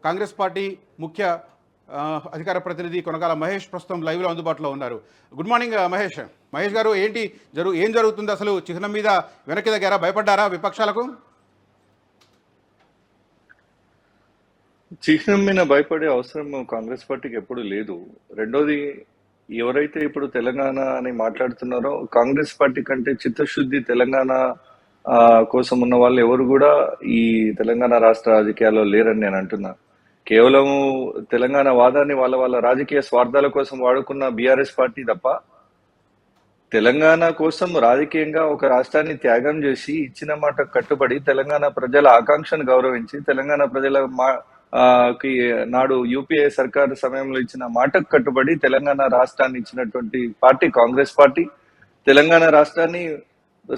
Congress party ముఖ్య అధికార ప్రతినిధి కొనగాల మహేష్ ప్రస్తుతం లైవ్లో అందుబాటులో ఉన్నారు. Good morning Mahesh. మహేష్ గారు, ఏం జరుగుతుంది అసలు? చిహ్నం మీద వెనక్కి దగ్గర భయపడ్డారా విపక్షాలకు? చిహ్నం మీద భయపడే అవసరం కాంగ్రెస్ పార్టీకి ఎప్పుడు లేదు. రెండోది, ఎవరైతే ఇప్పుడు తెలంగాణ అని మాట్లాడుతున్నారో కాంగ్రెస్ పార్టీ కంటే చిత్తశుద్ధి తెలంగాణ కోసం ఉన్న వాళ్ళు ఎవరు కూడా ఈ తెలంగాణ రాష్ట్ర రాజకీయాల్లో లేరని నేను అంటున్నా. కేవలం తెలంగాణ వాదాన్ని వాళ్ళ వాళ్ళ రాజకీయ స్వార్థాల కోసం వాడుకున్న బీఆర్ఎస్ పార్టీ తప్ప తెలంగాణ కోసం రాజకీయంగా ఒక రాష్ట్రాన్ని త్యాగం చేసి ఇచ్చిన మాట కట్టుబడి తెలంగాణ ప్రజల ఆకాంక్షను గౌరవించి తెలంగాణ ప్రజల నాడు యూపీఏ సర్కారు సమయంలో ఇచ్చిన మాటకు కట్టుబడి తెలంగాణ రాష్ట్రాన్ని ఇచ్చినటువంటి పార్టీ కాంగ్రెస్ పార్టీ. తెలంగాణ రాష్ట్రాన్ని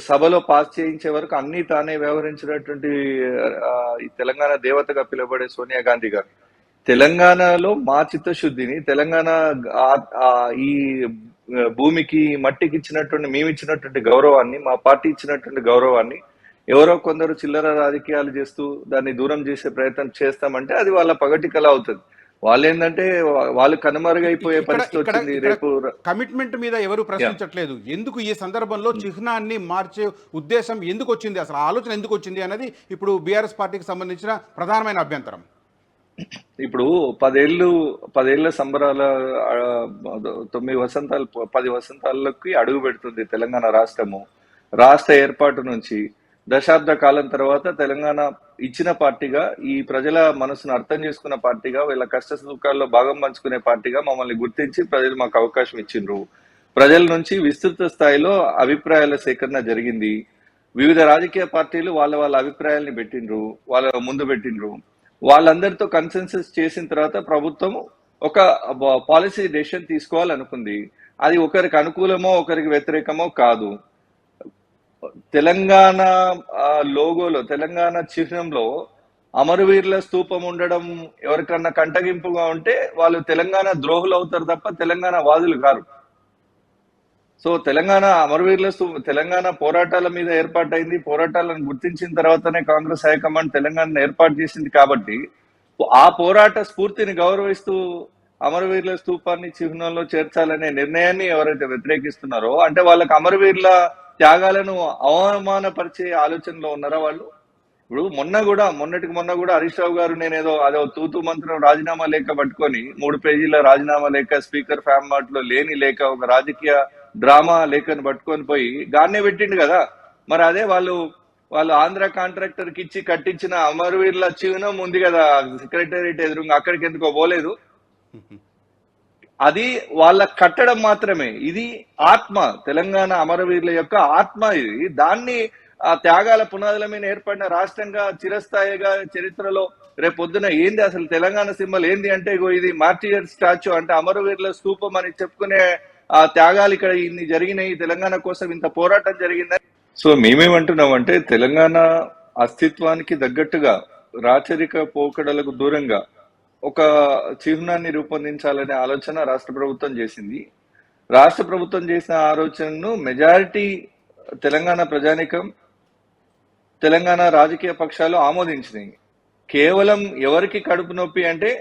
సభలో పాస్ చేయించే వరకు అన్ని తానే వ్యవహరించినటువంటి ఈ తెలంగాణ దేవతగా పిలువబడే సోనియా గాంధీ గారు తెలంగాణలో మా చిత్తశుద్ధిని, తెలంగాణ ఈ భూమికి మట్టికి ఇచ్చినటువంటి మేమిచ్చినటువంటి గౌరవాన్ని, మా పార్టీ ఇచ్చినటువంటి గౌరవాన్ని ఎవరో కొందరు చిల్లర రాజకీయాలు చేస్తూ దాన్ని దూరం చేసే ప్రయత్నం చేస్తామంటే అది వాళ్ళ పగటి కళ అవుతుంది. వాళ్ళు ఏంటంటే వాళ్ళు కనుమరుగైపోయే పరిస్థితి వచ్చింది. రేపు కమిట్మెంట్ మీద ఎవరు ప్రశ్నించట్లేదు. ఎందుకు ఈ సందర్భంలో చిహ్నాన్ని మార్చే ఉద్దేశం ఎందుకు వచ్చింది, అసలు ఆలోచన ఎందుకు వచ్చింది అనేది ఇప్పుడు బీఆర్ఎస్ పార్టీకి సంబంధించిన ప్రధానమైన అభ్యంతరం. ఇప్పుడు 10 ఏళ్ల సంబరాల 9 వసంతాలు 10 వసంతాలకి అడుగు పెడుతుంది తెలంగాణ రాష్ట్రము. రాష్ట్ర ఏర్పాటు నుంచి దశాబ్ద కాలం తర్వాత తెలంగాణ ఇచ్చిన పార్టీగా, ఈ ప్రజల మనసును అర్థం చేసుకున్న పార్టీగా, వీళ్ళ కష్ట సుఖాల్లో భాగం పంచుకునే పార్టీగా మమ్మల్ని గుర్తించి ప్రజలు మాకు అవకాశం ఇచ్చిండ్రు. ప్రజల నుంచి విస్తృత స్థాయిలో అభిప్రాయాల సేకరణ జరిగింది. వివిధ రాజకీయ పార్టీలు వాళ్ళ వాళ్ళ అభిప్రాయాల్ని పెట్టిండ్రు, వాళ్ళ ముందు పెట్టిండ్రు. వాళ్ళందరితో కన్సెన్సస్ చేసిన తర్వాత ప్రభుత్వం ఒక పాలసీ డెసిషన్ తీసుకోవాలనుకుంది. అది ఒకరికి అనుకూలమో ఒకరికి వ్యతిరేకమో కాదు. తెలంగాణ లోగోలో, తెలంగాణ చిహ్నంలో అమరవీరుల స్తూపం ఉండడం ఎవరికన్నా కంటగింపుగా ఉంటే వాళ్ళు తెలంగాణ ద్రోహులు అవుతారు తప్ప తెలంగాణ వాదులు కారు. సో తెలంగాణ అమరవీరుల తెలంగాణ పోరాటాల మీద ఏర్పాటైంది. పోరాటాలను గుర్తించిన తర్వాతనే కాంగ్రెస్ హైకమాండ్ తెలంగాణ ఏర్పాటు చేసింది. కాబట్టి ఆ పోరాట స్ఫూర్తిని గౌరవిస్తూ అమరవీరుల స్తూపాన్ని చిహ్నంలో చేర్చాలనే నిర్ణయాన్ని ఎవరైతే వ్యతిరేకిస్తున్నారో అంటే వాళ్ళకి అమరవీరుల త్యాగాలను అవమానపరిచే ఆలోచనలో ఉన్నారా వాళ్ళు? ఇప్పుడు మొన్నటికి మొన్న కూడా హరీష్ రావు గారు నేనేదో అదో తూతూ మంత్రం రాజీనామా లేఖ పట్టుకొని 3 పేజీల రాజీనామా లేఖ, స్పీకర్ ఫార్మాట్ లో లేని లేఖ, ఒక రాజకీయ డ్రామా లేఖను పట్టుకొని పోయి గాన్నే పెట్టిండు కదా. మరి అదే వాళ్ళు ఆంధ్ర కాంట్రాక్టర్ కి ఇచ్చి కట్టించిన అమరవీరుల చిహ్నం ఉంది కదా సెక్రటేరియట్ ఎదురుగా, అక్కడికి ఎందుకో పోలేదు. అది వాళ్ళ కట్టడం మాత్రమే. ఇది ఆత్మ, తెలంగాణ అమరవీరుల యొక్క ఆత్మ. ఇది దాన్ని ఆ త్యాగాల పునాదుల మీద ఏర్పడిన రాష్ట్రంగా చిరస్థాయిగా చరిత్రలో రేపొద్దున ఏంది అసలు తెలంగాణ సింబల్ ఏంది అంటే ఇది మార్టియర్ స్టాచ్యూ, అంటే అమరవీరుల స్తూపం అని చెప్పుకునే ఆ త్యాగాలు ఇక్కడ ఇన్ని జరిగినాయి, తెలంగాణ కోసం ఇంత పోరాటం జరిగిందని. సో మేమేమంటున్నామంటే తెలంగాణ అస్తిత్వానికి తగ్గట్టుగా రాచరిక పోకడలకు దూరంగా ఒక చిహ్నాన్ని రూపొందించాలనే ఆలోచన రాష్ట్ర ప్రభుత్వం చేసింది. రాష్ట్ర ప్రభుత్వం చేసిన ఆలోచనను మెజారిటీ తెలంగాణ ప్రజానికం, తెలంగాణ రాజకీయ పక్షాలు ఆమోదించినాయి. కేవలం ఎవరికి కడుపు నొప్పి అంటే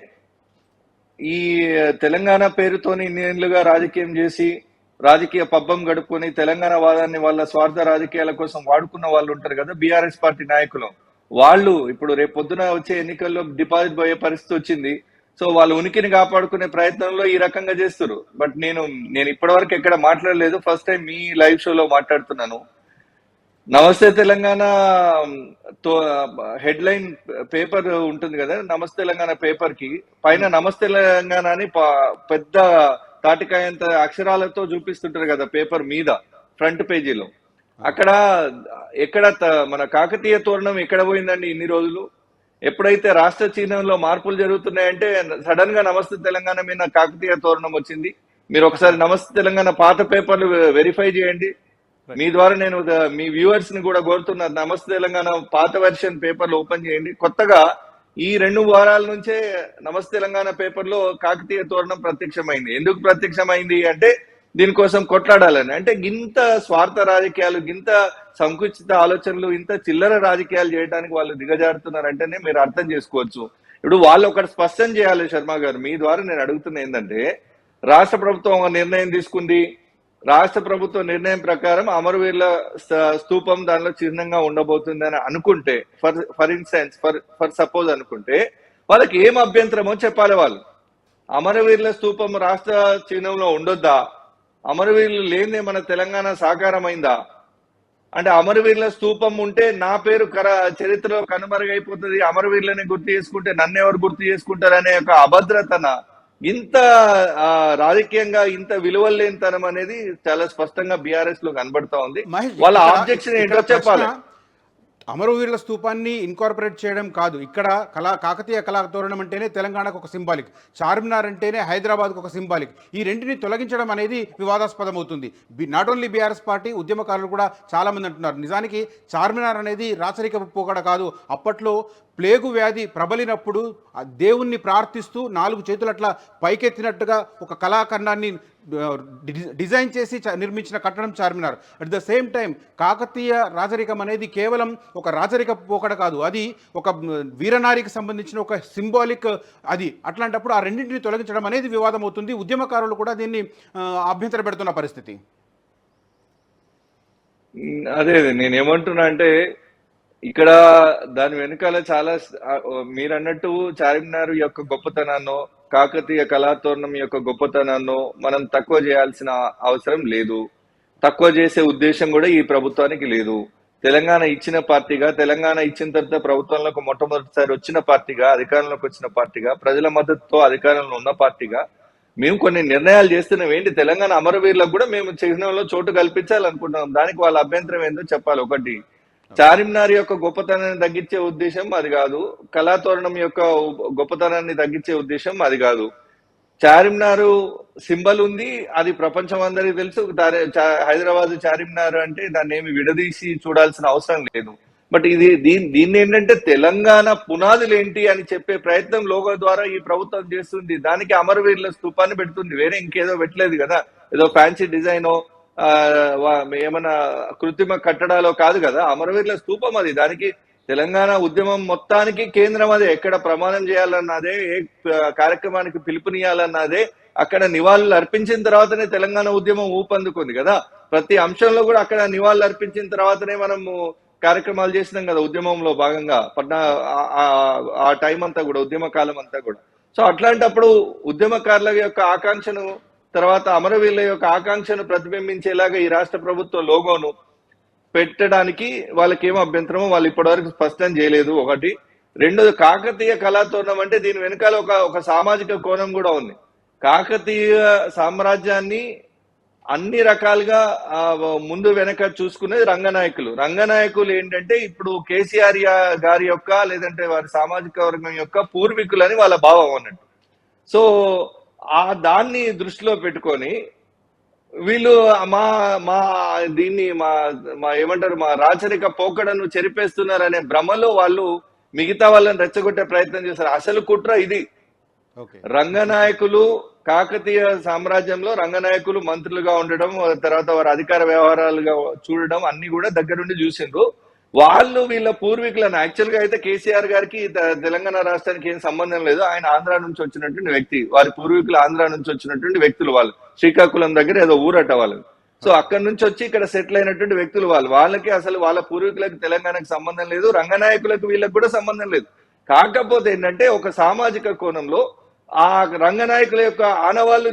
ఈ తెలంగాణ పేరుతోని ఇన్నేళ్లుగా రాజకీయం చేసి రాజకీయ పబ్బం గడుపుకొని తెలంగాణ వాదాన్ని వాళ్ళ స్వార్థ రాజకీయాల కోసం వాడుకున్న వాళ్ళు ఉంటారు కదా బీఆర్ఎస్ పార్టీ నాయకులు. వాళ్ళు ఇప్పుడు రేపు పొద్దున వచ్చే ఎన్నికల్లో డిపాజిట్ పోయే పరిస్థితి వచ్చింది. సో వాళ్ళ ఉనికిని కాపాడుకునే ప్రయత్నంలో ఈ రకంగా చేస్తారు. బట్ నేను ఇప్పటివరకు ఎక్కడ మాట్లాడలేదు, ఫస్ట్ టైం మీ లైవ్ షోలో మాట్లాడుతున్నాను. నమస్తే తెలంగాణ హెడ్ లైన్ పేపర్ ఉంటుంది కదా, నమస్తే తెలంగాణ పేపర్ కి పైన నమస్తే తెలంగాణ అని పెద్ద తాటికాయంత అక్షరాలతో చూపిస్తుంటారు కదా పేపర్ మీద ఫ్రంట్ పేజీలో. అక్కడ ఎక్కడ మన కాకతీయ తోరణం ఎక్కడ పోయిందండి ఇన్ని రోజులు? ఎప్పుడైతే రాష్ట్ర చిహ్నంలో మార్పులు జరుగుతున్నాయంటే సడన్ గా నమస్తే తెలంగాణ మీద కాకతీయ తోరణం వచ్చింది. మీరు ఒకసారి నమస్తే తెలంగాణ పాత పేపర్లు వెరిఫై చేయండి. మీ ద్వారా నేను మీ వ్యూవర్స్ ని కూడా కోరుతున్నా, నమస్తే తెలంగాణ పాత వెర్షన్ పేపర్లు ఓపెన్ చేయండి. కొత్తగా ఈ 2 వారాల నుంచే నమస్తే తెలంగాణ పేపర్ లో కాకతీయ తోరణం ప్రత్యక్షమైంది. ఎందుకు ప్రత్యక్షమైంది అంటే దీనికోసం కొట్లాడాలని. అంటే ఇంత స్వార్థ రాజకీయాలు, ఇంత సంకుచిత ఆలోచనలు, ఇంత చిల్లర రాజకీయాలు చేయడానికి వాళ్ళు దిగజారుతున్నారంటేనే మీరు అర్థం చేసుకోవచ్చు. ఇప్పుడు వాళ్ళు ఒకటి స్పష్టం చేయాలి శర్మ గారు, మీ ద్వారా నేను అడుగుతున్నా ఏంటంటే, రాష్ట్ర ప్రభుత్వం ఒక నిర్ణయం తీసుకుంది, రాష్ట్ర ప్రభుత్వ నిర్ణయం ప్రకారం అమరవీరుల స్తూపం దానిలో చిహ్నంగా ఉండబోతుంది అని అనుకుంటే, ఫర్ ఇన్స్టెన్స్ ఫర్ సపోజ్ అనుకుంటే, వాళ్ళకి ఏం అభ్యంతరమో చెప్పాలి. వాళ్ళు అమరవీరుల స్తూపం రాష్ట్ర చిహ్నంలో ఉండొద్దా? అమరవీరులు లేనిదే మన తెలంగాణ సాకారమైందా? అంటే అమరవీరుల స్తూపం ఉంటే నా పేరు చరిత్రలో కనుమరుగైపోతుంది, అమరవీరులని గుర్తు చేసుకుంటే నన్ను ఎవరు గుర్తు చేసుకుంటారు అనే ఒక అభద్రతన, ఇంత రాజకీయంగా ఇంత విలువలు లేనితనం అనేది చాలా స్పష్టంగా బీఆర్ఎస్ లో కనబడతా ఉంది. మహేష్, వాళ్ళ ఇక్కడ- ఆబ్జెక్షన్ ఇక్కడ ఏంటో చెప్పాలి. ప్రశ్న అమరవీరుల స్తూపాన్ని ఇన్కార్పొరేట్ చేయడం కాదు. ఇక్కడ కాకతీయ కళాతోరణం అంటేనే తెలంగాణకు ఒక సింబాలిక్, చార్మినార్ అంటేనే హైదరాబాద్కు ఒక సింబాలిక్. ఈ రెంటిని తొలగించడం అనేది వివాదాస్పదం అవుతుంది. నాట్ ఓన్లీ బీఆర్ఎస్ పార్టీ, ఉద్యమకారులు కూడా చాలామంది అంటున్నారు. నిజానికి చార్మినార్ అనేది రాచరిక పోకడ కాదు. అప్పట్లో ప్లేగు వ్యాధి ప్రబలినప్పుడు ఆ దేవుణ్ణి ప్రార్థిస్తూ 4 చేతులు అట్లా పైకెత్తినట్టుగా ఒక కళాఖండాన్ని డిజైన్ చేసి నిర్మించిన కట్టడం Charminar. At the same time Kakatiya రాజరికం అనేది కేవలం ఒక రాజరిక పోకడ కాదు, అది ఒక వీరనారికి సంబంధించిన ఒక సింబాలిక్. అది అట్లాంటప్పుడు ఆ రెండింటిని తొలగించడం అనేది వివాదం అవుతుంది. ఉద్యమకారులు కూడా దీన్ని అభ్యంతర పెడుతున్న పరిస్థితి. అదే నేనేమంటున్నా అంటే, ఇక్కడ దాని వెనకాల చాలా మీరు అన్నట్టు చార్మినార్ యొక్క గొప్పతనాన్నో, కాకతీయ కళాతోరణం యొక్క గొప్పతనాన్నో మనం తక్కువ చేయాల్సిన అవసరం లేదు. తక్కువ చేసే ఉద్దేశం కూడా ఈ ప్రభుత్వానికి లేదు. తెలంగాణ ఇచ్చిన పార్టీగా, తెలంగాణ ఇచ్చిన తర్వాత ప్రభుత్వంలోకి మొట్టమొదటిసారి వచ్చిన పార్టీగా, అధికారంలోకి వచ్చిన పార్టీగా, ప్రజల మద్దతుతో అధికారంలో ఉన్న పార్టీగా మేము కొన్ని నిర్ణయాలు చేస్తున్నాం. ఏంటి, తెలంగాణ అమరవీరులకు కూడా మేము చిహ్నంలో చోటు కల్పించాలనుకుంటున్నాం. దానికి వాళ్ళ అభ్యంతరం ఏందో చెప్పాలి. ఒకటి, చార్మినార్ యొక్క గొప్పతనాన్ని తగ్గించే ఉద్దేశం అది కాదు, కళాతోరణం యొక్క గొప్పతనాన్ని తగ్గించే ఉద్దేశం అది కాదు. చార్మినార్ సింబల్ ఉంది, అది ప్రపంచం అందరికీ తెలుసు. హైదరాబాద్ చార్మినార్ అంటే దాన్ని ఏమి విడదీసి చూడాల్సిన అవసరం లేదు. బట్ దీన్ని ఏంటంటే తెలంగాణ పునాదులు ఏంటి అని చెప్పే ప్రయత్నం లోగో ద్వారా ఈ ప్రభుత్వం చేస్తుంది. దానికి అమరవీరుల స్తూపాన్ని పెడుతుంది, వేరే ఇంకేదో పెట్టలేదు కదా. ఏదో ఫ్యాన్సీ డిజైనో ఏమన్నా కృత్రిమ కట్టడాలో కాదు కదా. అమరవీరుల స్తూపం అది. దానికి తెలంగాణ ఉద్యమం మొత్తానికి కేంద్రం అదే. ఎక్కడ ప్రమాణం చేయాలన్నదే, ఏ కార్యక్రమానికి పిలుపునియాలన్నదే, అక్కడ నివాళులు అర్పించిన తర్వాతనే తెలంగాణ ఉద్యమం ఊపందుకుంది కదా. ప్రతి అంశంలో కూడా అక్కడ నివాళులు అర్పించిన తర్వాతనే మనము కార్యక్రమాలు చేసినాం కదా ఉద్యమంలో భాగంగా. ఆ టైం అంతా కూడా, ఉద్యమ కాలం అంతా కూడా. సో అట్లాంటప్పుడు ఉద్యమకారుల యొక్క ఆకాంక్షను, తర్వాత అమరవీరుల యొక్క ఆకాంక్షను ప్రతిబింబించేలాగా ఈ రాష్ట్ర ప్రభుత్వ లోగోను పెట్టడానికి వాళ్ళకి ఏమో అభ్యంతరమో వాళ్ళు ఇప్పటివరకు స్పష్టం చేయలేదు. ఒకటి. రెండోది, కాకతీయ కళాతోరణం అంటే దీని వెనకాల ఒక సామాజిక కోణం కూడా ఉంది. కాకతీయ సామ్రాజ్యాన్ని అన్ని రకాలుగా ముందు వెనక చూసుకునేది రంగనాయకులు. రంగనాయకులు ఏంటంటే ఇప్పుడు కేసీఆర్ గారి యొక్క, లేదంటే వారి సామాజిక వర్గం యొక్క పూర్వీకులని వాళ్ళ భావం అన్నట్టు. సో దాన్ని దృష్టిలో పెట్టుకొని వీళ్ళు దీన్ని ఏమంటారు, మా రాచరిక పోకడను చెరిపేస్తున్నారనే భ్రమలో వాళ్ళు మిగతా వాళ్ళని రెచ్చగొట్టే ప్రయత్నం చేస్తారు. అసలు కుట్ర ఇది. రంగనాయకులు కాకతీయ సామ్రాజ్యంలో రంగనాయకులు మంత్రులుగా ఉండడం, తర్వాత వారి అధికార వ్యవహారాలుగా చూడడం అన్ని కూడా దగ్గరుండి చూసిండ్రు. వాళ్ళు వీళ్ళ పూర్వీకులను, యాక్చువల్ గా అయితే కేసీఆర్ గారికి తెలంగాణ రాష్ట్రానికి ఏం సంబంధం లేదు. ఆయన ఆంధ్ర నుంచి వచ్చినటువంటి వ్యక్తి, వారి పూర్వీకులు ఆంధ్ర నుంచి వచ్చినటువంటి వ్యక్తులు. వాళ్ళు శ్రీకాకుళం దగ్గర ఏదో ఊరట వాళ్ళు. సో అక్కడి నుంచి వచ్చి ఇక్కడ సెటిల్ అయినటువంటి వ్యక్తులు వాళ్ళకి అసలు వాళ్ళ పూర్వీకులకు తెలంగాణకు సంబంధం లేదు, రంగనాయకులకు వీళ్ళకి కూడా సంబంధం లేదు. కాకపోతే ఏంటంటే ఒక సామాజిక కోణంలో ఆ రంగనాయకుల యొక్క ఆనవాళ్లు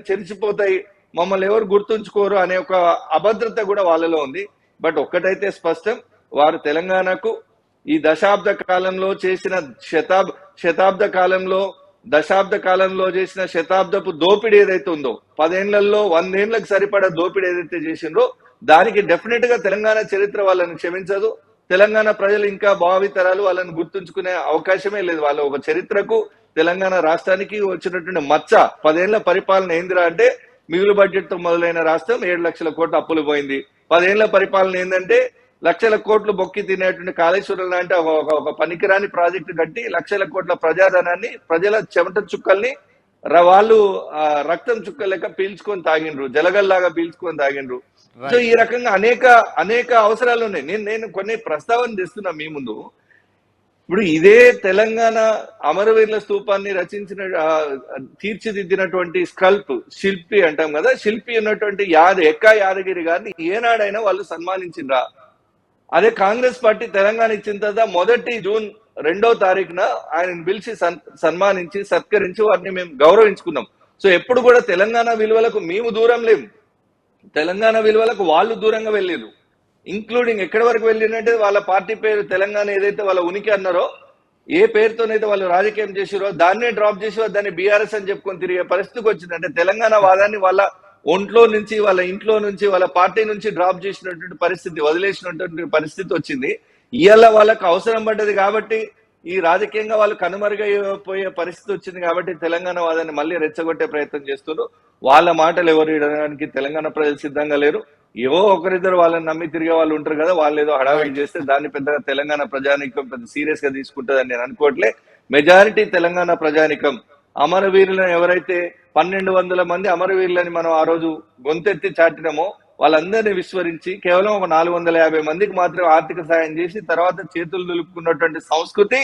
చెరిచిపోతాయి, మమ్మల్ని ఎవరు గుర్తుంచుకోరు అనే ఒక అభద్రత కూడా వాళ్ళలో ఉంది. బట్ ఒక్కటైతే స్పష్టం, వారు తెలంగాణకు ఈ దశాబ్ద కాలంలో చేసిన శతాబ్ద కాలంలో చేసిన శతాబ్దపు దోపిడీ ఏదైతే ఉందో, 10 ఏళ్లలో 100 ఏళ్లకు సరిపడా దోపిడీ ఏదైతే చేసిండ్రో, దానికి డెఫినెట్ గా తెలంగాణ చరిత్ర వాళ్ళని క్షమించదు. తెలంగాణ ప్రజలు ఇంకా భావితరాలు వాళ్ళని గుర్తుంచుకునే అవకాశమే లేదు. వాళ్ళ ఒక చరిత్రకు, తెలంగాణ రాష్ట్రానికి వచ్చినటువంటి మచ్చ 10 ఏళ్ల పరిపాలన ఏందిరా అంటే, మిగులు బడ్జెట్ తో మొదలైన రాష్ట్రం 7 లక్షల కోట్ల అప్పులు పోయింది. 10 ఏళ్ల పరిపాలన ఏంటంటే, లక్షల కోట్లు బొక్కి తినేటువంటి కాళేశ్వరం లాంటి ఒక పనికిరాని ప్రాజెక్టు కట్టి లక్షల కోట్ల ప్రజాధనాన్ని, ప్రజల చెమట చుక్కల్ని వాళ్ళు రక్తం చుక్క లెక్క పీల్చుకొని తాగిండ్రు, జలగల్లాగా పీల్చుకొని తాగిండ్రు. సో ఈ రకంగా అనేక అవసరాలు ఉన్నాయి. నేను కొన్ని ప్రస్తావన తెస్తున్నా మీ ముందు. ఇప్పుడు ఇదే తెలంగాణ అమరవీరుల స్తూపాన్ని తీర్చిదిద్దినటువంటి శిల్పి అంటాం కదా, శిల్పి ఉన్నటువంటి ఎక్కా యాదగిరి గారిని ఏనాడైనా వాళ్ళు సన్మానించిండ్రా? అదే కాంగ్రెస్ పార్టీ తెలంగాణ ఇచ్చిన తర్వాత మొదటి జూన్ 2వ తారీఖున ఆయనను పిలిచి సన్మానించి సత్కరించి వారిని మేము గౌరవించుకున్నాం. సో ఎప్పుడు కూడా తెలంగాణ విలువలకు మేము దూరం లేము, తెలంగాణ విలువలకు వాళ్ళు దూరంగా వెళ్ళారు. ఇంక్లూడింగ్ ఎక్కడి వరకు వెళ్ళినంటే వాళ్ళ పార్టీ పేరు తెలంగాణ ఏదైతే వాళ్ళ ఉనికి అన్నారో, ఏ పేరుతోనైతే వాళ్ళు రాజకీయం చేసిరో దాన్నే డ్రాప్ చేసి దాన్ని బీఆర్ఎస్ అని చెప్పుకొని తిరిగే పరిస్థితికి వచ్చింది. అంటే తెలంగాణ వాదాన్ని వాళ్ళ ఒంట్లో నుంచి, వాళ్ళ ఇంట్లో నుంచి, వాళ్ళ పార్టీ నుంచి డ్రాప్ చేసినటువంటి పరిస్థితి, వదిలేసినటువంటి పరిస్థితి వచ్చింది. ఇవాళ వాళ్ళకు అవసరం పడ్డది కాబట్టి, ఈ రాజకీయంగా వాళ్ళు కనుమరుగైపోయే పరిస్థితి వచ్చింది కాబట్టి తెలంగాణ వాదాన్ని మళ్ళీ రెచ్చగొట్టే ప్రయత్నం చేస్తున్నారు. వాళ్ళ మాటలు ఎవరు వినడానికి తెలంగాణ ప్రజలు సిద్ధంగా లేరు. ఏవో ఒకరిద్దరు వాళ్ళని నమ్మి తిరిగే వాళ్ళు ఉంటారు కదా, వాళ్ళు ఏదో హడావిడి చేస్తే దాన్ని పెద్దగా తెలంగాణ ప్రజానికం పెద్ద సీరియస్ గా తీసుకుంటుందని నేను అనుకోవట్లే. మెజారిటీ తెలంగాణ ప్రజానికం అమరవీరులను ఎవరైతే 1200 మంది అమరవీరులని మనం ఆ రోజు గొంతెత్తి చాటినామో వాళ్ళందరినీ విస్మరించి కేవలం ఒక 450 మందికి మాత్రం ఆర్థిక సాయం చేసి తర్వాత చేతులు దులుపుకున్నటువంటి సంస్కృతి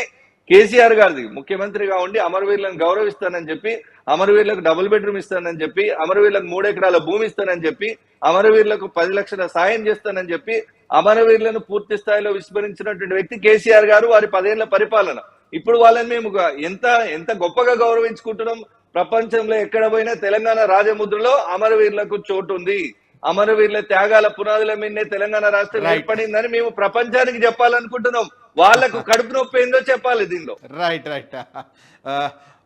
కేసీఆర్ గారిది. ముఖ్యమంత్రిగా ఉండి అమరవీరులను గౌరవిస్తానని చెప్పి, అమరవీరులకు డబుల్ బెడ్రూమ్ ఇస్తానని చెప్పి, అమరవీరులకు 3 ఎకరాల భూమి ఇస్తానని చెప్పి, అమరవీరులకు 10 లక్షల సాయం చేస్తానని చెప్పి అమరవీరులను పూర్తి స్థాయిలో విస్మరించినటువంటి వ్యక్తి కేసీఆర్ గారు, వారి 10 ఏళ్ల పరిపాలన. ఇప్పుడు వాళ్ళని మేము ఎంత గొప్పగా గౌరవించుకుంటున్నాం. ప్రపంచంలో ఎక్కడ పోయినా తెలంగాణ రాజముద్రలో అమరవీరులకు చోటు ఉంది. అమరవీరుల త్యాగాల పునాదుల మీదనే తెలంగాణ రాష్ట్రం ఏర్పడిందని మేము ప్రపంచానికి చెప్పాలనుకుంటున్నాం. వాళ్లకు కడుపు నొప్పి ఏందో చెప్పాలి దీనిలో. Right.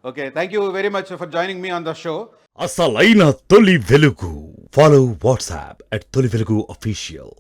Okay, thank you very much for joining me on the show. అసలైన తొలి వెలుగు. ఫాలో వాట్సాప్ @తొలి వెలుగు అఫీషియల్.